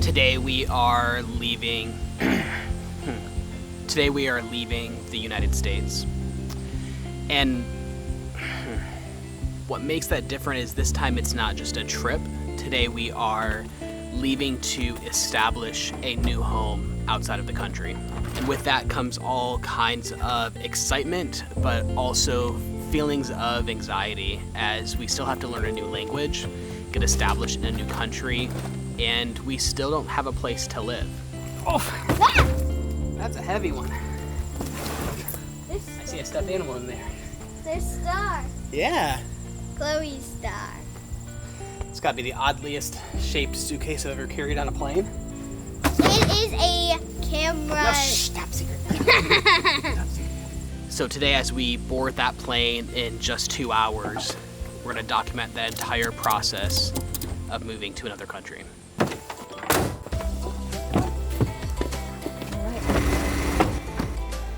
Today we are leaving the United States. And what makes that different is this time it's not just a trip. Today we are leaving to establish a new home outside of the country. And with that comes all kinds of excitement, but also feelings of anxiety, as we still have to learn a new language, get established in a new country, and we still don't have a place to live. Oh, that's a heavy one. I see a stuffed animal in there. There's Star. Yeah. Chloe's Star. It's got to be the oddliest shaped suitcase I've ever carried on a plane. It is a camera. No, shh, top secret. Top secret. So today, as we board that plane in just 2 hours, we're going to document the entire process of moving to another country.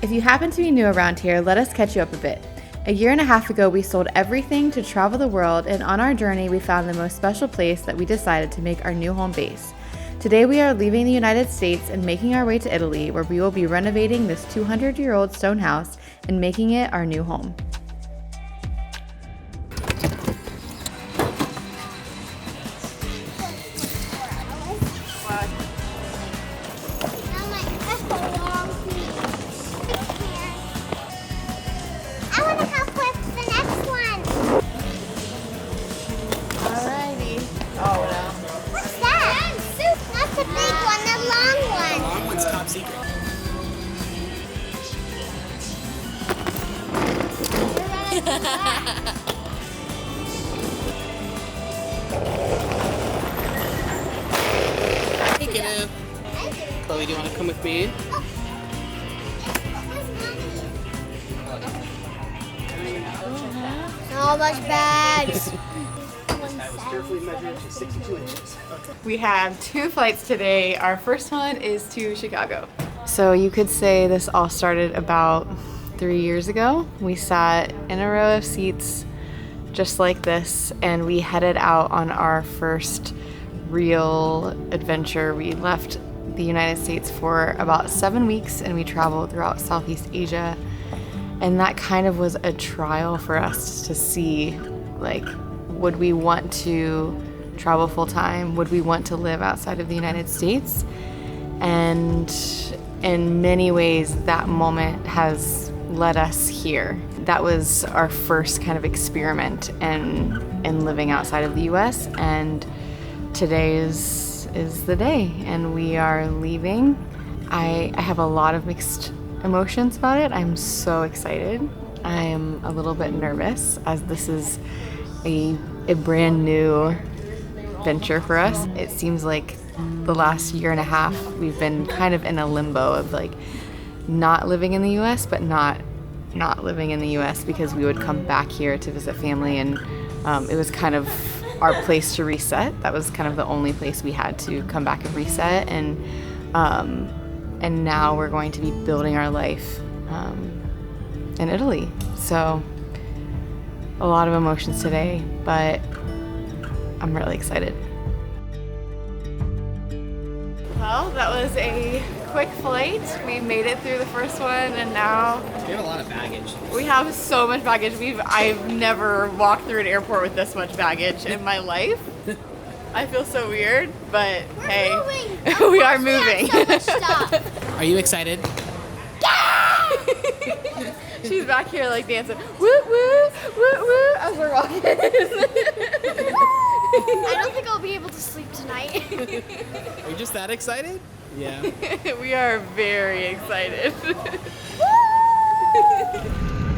If you happen to be new around here, let us catch you up a bit. A year and a half ago, we sold everything to travel the world, and on our journey, we found the most special place that we decided to make our new home base. Today, we are leaving the United States and making our way to Italy, where we will be renovating this 200-year-old stone house and making it our new home. Hey, kiddo. Chloe, do you want to come with me? So much bags. I was carefully measured to 62 inches. Okay. We have 2 flights today. Our first one is to Chicago. So you could say this all started about 3 years ago. We sat in a row of seats just like this, and we headed out on our first real adventure. We left the United States for about 7 weeks, and we traveled throughout Southeast Asia. And that kind of was a trial for us to see, like, would we want to travel full time? Would we want to live outside of the United States? And in many ways, that moment has led us here. That was our first kind of experiment in living outside of the US, and today is the day, and we are leaving. I have a lot of mixed emotions about it. I'm so excited. I'm a little bit nervous, as this is a brand new venture for us. It seems like the last year and a half we've been kind of in a limbo of like not living in the US, but not living in the US, because we would come back here to visit family, and it was kind of our place to reset. That was kind of the only place we had to come back and reset, and now we're going to be building our life in Italy. So a lot of emotions today, but I'm really excited. Well, that was a quick flight. We made it through the first one, and now We have a lot of baggage. we have so much baggage. I've never walked through an airport with this much baggage in my life. I feel so weird, but hey, we are moving. So much stuff. Are you excited? She's back here like dancing, woo woo woo woo, as we're walking. I don't think I'll be able to sleep tonight. Are you just that excited? Yeah. We are very excited.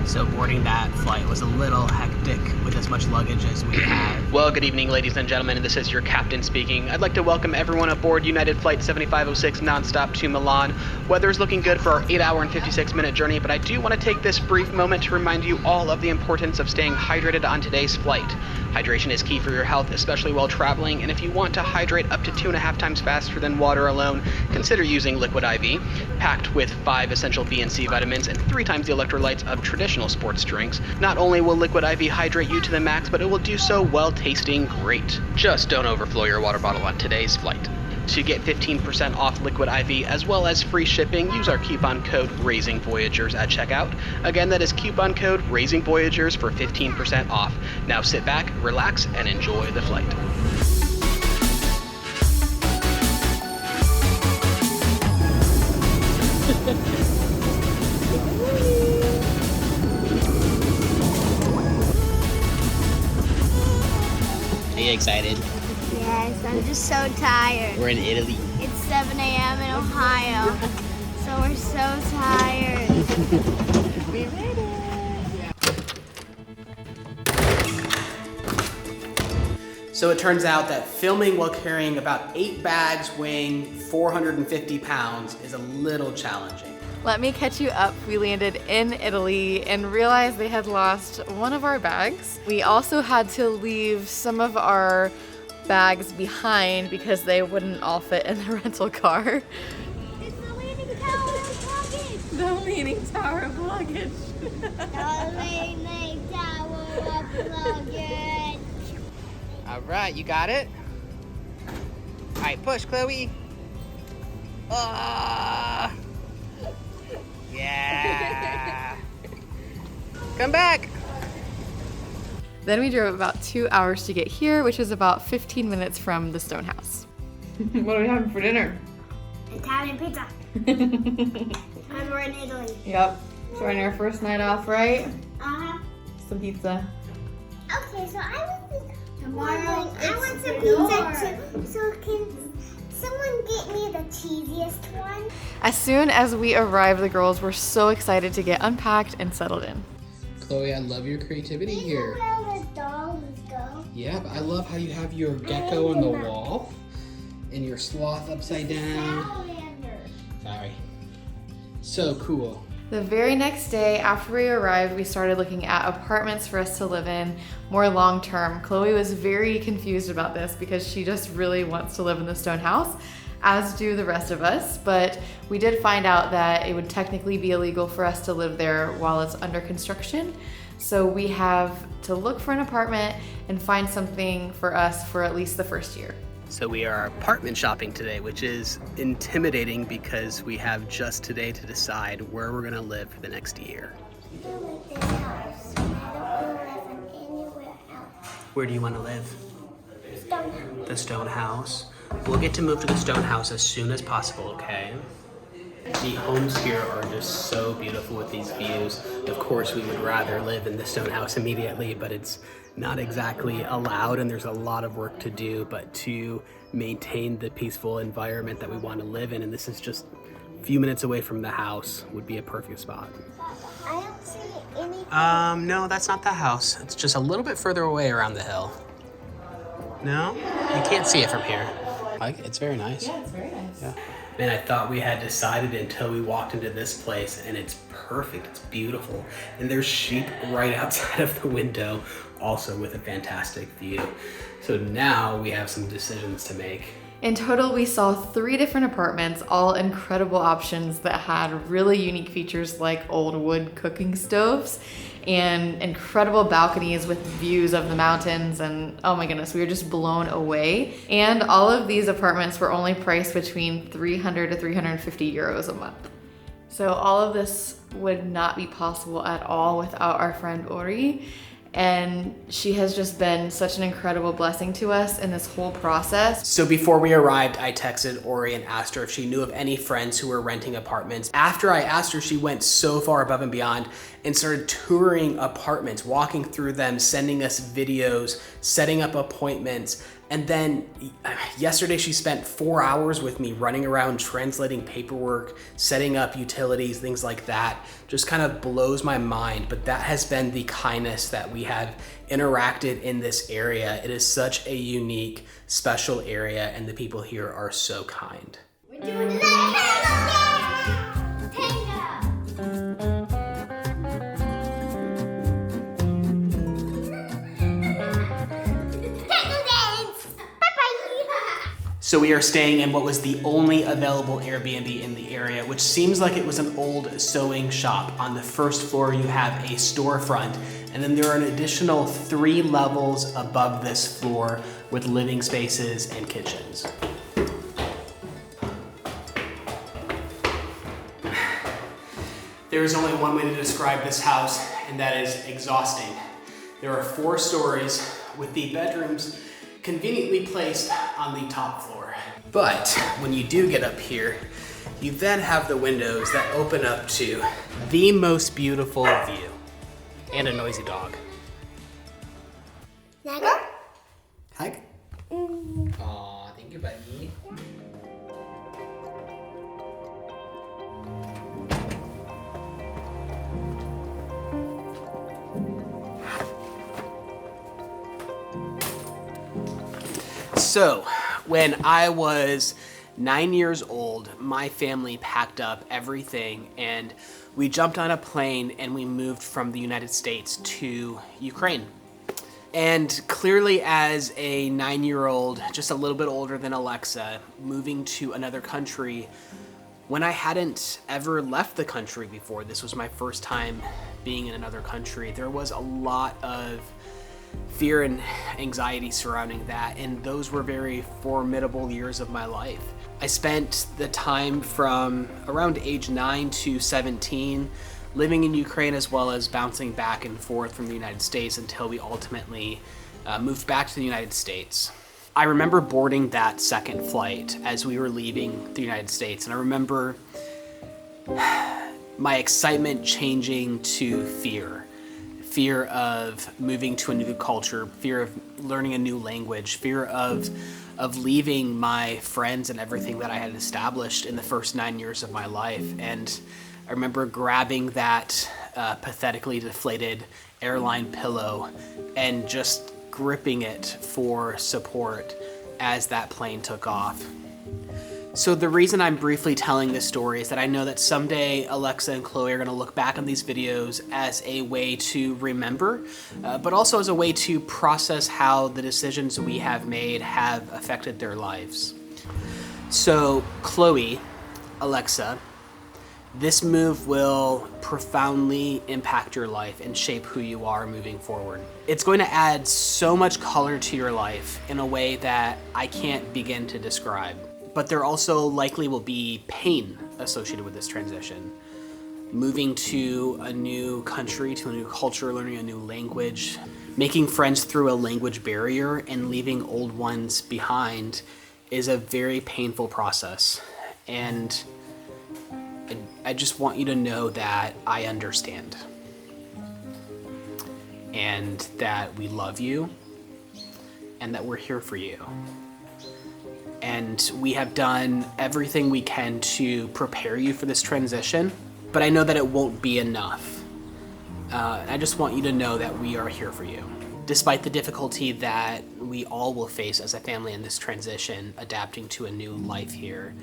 So boarding that flight was a little hectic with as much luggage as we had. Well, good evening, ladies and gentlemen, and this is your captain speaking. I'd like to welcome everyone aboard United Flight 7506 nonstop to Milan. Weather's looking good for our 8-hour and 56-minute journey, but I do want to take this brief moment to remind you all of the importance of staying hydrated on today's flight. Hydration is key for your health, especially while traveling, and if you want to hydrate up to 2.5 times faster than water alone, consider using Liquid IV, packed with 5 essential B and C vitamins and 3 times the electrolytes of traditional sports drinks. Not only will Liquid IV hydrate you to the max, but it will do so while tasting great. Just don't overflow your water bottle on today's flight. To get 15% off Liquid IV as well as free shipping, use our coupon code RAISINGVoyagers at checkout. Again, that is coupon code RAISINGVoyagers for 15% off. Now sit back, relax, and enjoy the flight. Are you excited? Yes, I'm just so tired. We're in Italy. It's 7 a.m. in Ohio, so we're so tired. We made it. So it turns out that filming while carrying about 8 bags weighing 450 pounds is a little challenging. Let me catch you up. We landed in Italy and realized they had lost one of our bags. We also had to leave some of our bags behind because they wouldn't all fit in the rental car. It's the Leaning Tower of Luggage. The Leaning Tower of Luggage. The Leaning Tower of Luggage. All right, you got it? All right, push, Chloe. Yeah. Come back. Then we drove about 2 hours to get here, which is about 15 minutes from the Stone House. What are we having for dinner? Italian pizza. And we're in Italy. Yep. Starting our first night off, right? Uh-huh. Some pizza. Okay, so I want some pizza too. So can someone get me the cheesiest one? As soon as we arrived, the girls were so excited to get unpacked and settled in. Chloe, I love your creativity here. Where the dogs go. Yeah, but I love how you have your gecko on the wall and your sloth upside down. Salamander. Sorry. So cool. The very next day after we arrived, we started looking at apartments for us to live in more long term. Chloe was very confused about this because she just really wants to live in the Stone House, as do the rest of us, but we did find out that it would technically be illegal for us to live there while it's under construction. So we have to look for an apartment and find something for us for at least the first year. So we are apartment shopping today, which is intimidating because we have just today to decide where we're gonna live for the next year. I don't like this house. I don't want to live anywhere else. Where do you wanna live? Stone House. The Stone House. We'll get to move to the Stone House as soon as possible, okay? The homes here are just so beautiful with these views. Of course, we would rather live in the Stone House immediately, but it's not exactly allowed and there's a lot of work to do, but to maintain the peaceful environment that we want to live in, and this is just a few minutes away from the house, would be a perfect spot. I don't see anything. No, that's not the house. It's just a little bit further away around the hill. No? You can't see it from here. Like, it's very nice. Yeah, it's very nice. Yeah. And I thought we had decided until we walked into this place, and it's perfect, it's beautiful. And there's sheep right outside of the window, also with a fantastic view. So now we have some decisions to make. In total, we saw 3 different apartments, all incredible options that had really unique features like old wood cooking stoves and incredible balconies with views of the mountains, and oh my goodness, we were just blown away. And all of these apartments were only priced between 300 to 350 euros a month. So all of this would not be possible at all without our friend Ori. And she has just been such an incredible blessing to us in this whole process. So before we arrived, I texted Ori and asked her if she knew of any friends who were renting apartments. After I asked her, she went so far above and beyond and started touring apartments, walking through them, sending us videos, setting up appointments. And then yesterday she spent 4 hours with me running around translating paperwork, setting up utilities, things like that. Just kind of blows my mind, but that has been the kindness that we have interacted in this area. It is such a unique, special area, and the people here are so kind. We're doing it. So we are staying in what was the only available Airbnb in the area, which seems like it was an old sewing shop. On the first floor, you have a storefront, and then there are an additional 3 levels above this floor with living spaces and kitchens. There is only one way to describe this house, and that is exhausting. There are 4 stories with the bedrooms conveniently placed on the top floor. But when you do get up here, you then have the windows that open up to the most beautiful view. And a noisy dog. Nago? Hug? Aw, thank you, buddy. So, when I was 9 years old, my family packed up everything and we jumped on a plane and we moved from the United States to Ukraine. And clearly as a 9-year-old, just a little bit older than Alexa, moving to another country, when I hadn't ever left the country before, this was my first time being in another country, there was a lot of fear and anxiety surrounding that, and those were very formidable years of my life. I spent the time from around age 9 to 17 living in Ukraine, as well as bouncing back and forth from the United States until we ultimately moved back to the United States. I remember boarding that second flight as we were leaving the United States, and I remember my excitement changing to fear. Fear of moving to a new culture, fear of learning a new language, fear of leaving my friends and everything that I had established in the first 9 years of my life. And I remember grabbing that pathetically deflated airline pillow and just gripping it for support as that plane took off. So the reason I'm briefly telling this story is that I know that someday Alexa and Chloe are going to look back on these videos as a way to remember, but also as a way to process how the decisions we have made have affected their lives. So Chloe, Alexa, this move will profoundly impact your life and shape who you are moving forward. It's going to add so much color to your life in a way that I can't begin to describe. But there also likely will be pain associated with this transition. Moving to a new country, to a new culture, learning a new language, making friends through a language barrier, and leaving old ones behind is a very painful process. And I just want you to know that I understand. And that we love you, and that we're here for you. And we have done everything we can to prepare you for this transition, but I know that it won't be enough. I just want you to know that we are here for you. Despite the difficulty that we all will face as a family in this transition, adapting to a new life here,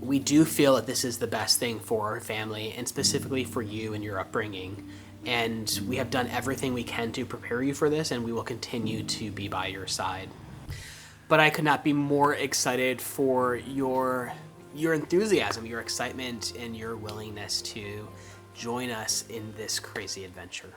we do feel that this is the best thing for our family, and specifically for you and your upbringing. And we have done everything we can to prepare you for this, and we will continue to be by your side. But I could not be more excited for your enthusiasm, your excitement, and your willingness to join us in this crazy adventure.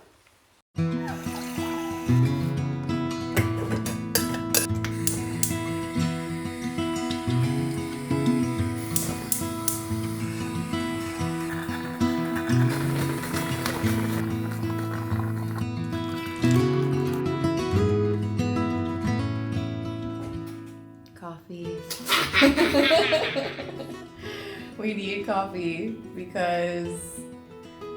Coffee. We need coffee because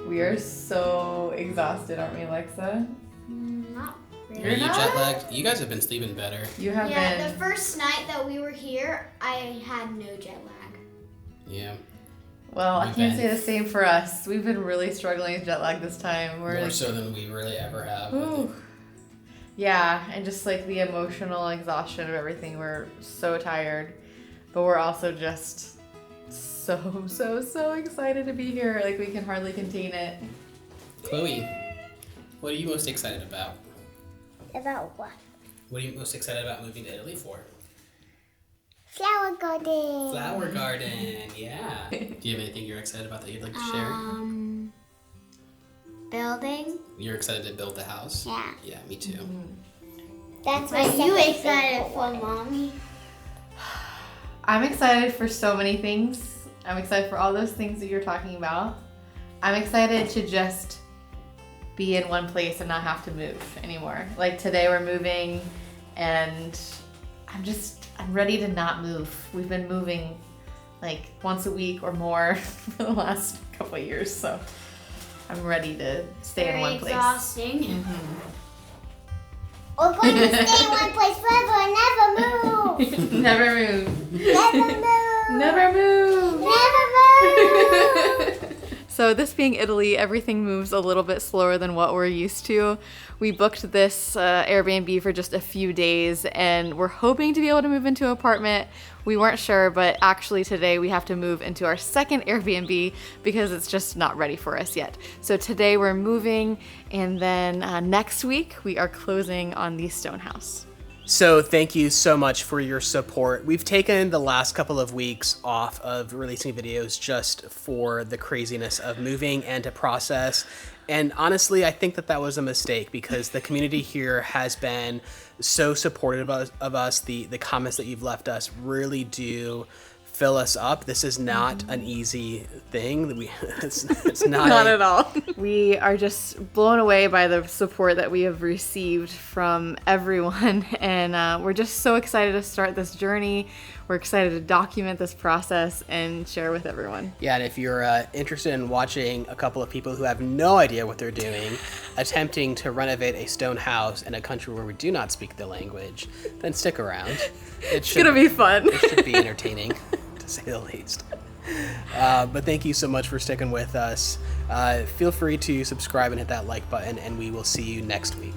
we are so exhausted, aren't we, Alexa? Not Are really. you jet lagged? You guys have been sleeping better. You have Yeah, been. the first night that we were here, I had no jet lag. Yeah. Well, I We've can't been- say the same for us. We've been really struggling with jet lag this time. More so than we really ever have. Ooh. Yeah, and just like the emotional exhaustion of everything. We're so tired, but we're also just so excited to be here. Like, we can hardly contain it. Chloe, what are you most excited about? About what? What are you most excited about moving to Italy for? Flower garden. Flower garden, yeah. Do you have anything you're excited about that you'd like to share? Building. You're excited to build the house? Yeah. Yeah, me too. That's what you excited for, Mommy. I'm excited for so many things. I'm excited for all those things that you're talking about. I'm excited to just be in one place and not have to move anymore. Like today we're moving and I'm ready to not move. We've been moving like once a week or more for the last couple of years, so I'm ready to stay in one place. Exhausting. Mm-hmm. We're going to stay in one place forever and never move. Never move. Never move. Never move. Never move. So this being Italy, everything moves a little bit slower than what we're used to. We booked this Airbnb for just a few days and we're hoping to be able to move into an apartment. We weren't sure, but actually today we have to move into our second Airbnb because it's just not ready for us yet. So today we're moving and then next week we are closing on the stone house. So thank you so much for your support. We've taken the last couple of weeks off of releasing videos just for the craziness of moving and to process. And honestly, I think that was a mistake because the community here has been so supportive of us. The comments that you've left us really do fill us up. This is not an easy thing. It's not not at all. We are just blown away by the support that we have received from everyone, and we're just so excited to start this journey. We're excited to document this process and share with everyone. Yeah, and if you're interested in watching a couple of people who have no idea what they're doing, attempting to renovate a stone house in a country where we do not speak the language, then stick around. It's gonna be fun. It should be entertaining, to say the least. But thank you so much for sticking with us. Feel free to subscribe and hit that like button, and we will see you next week.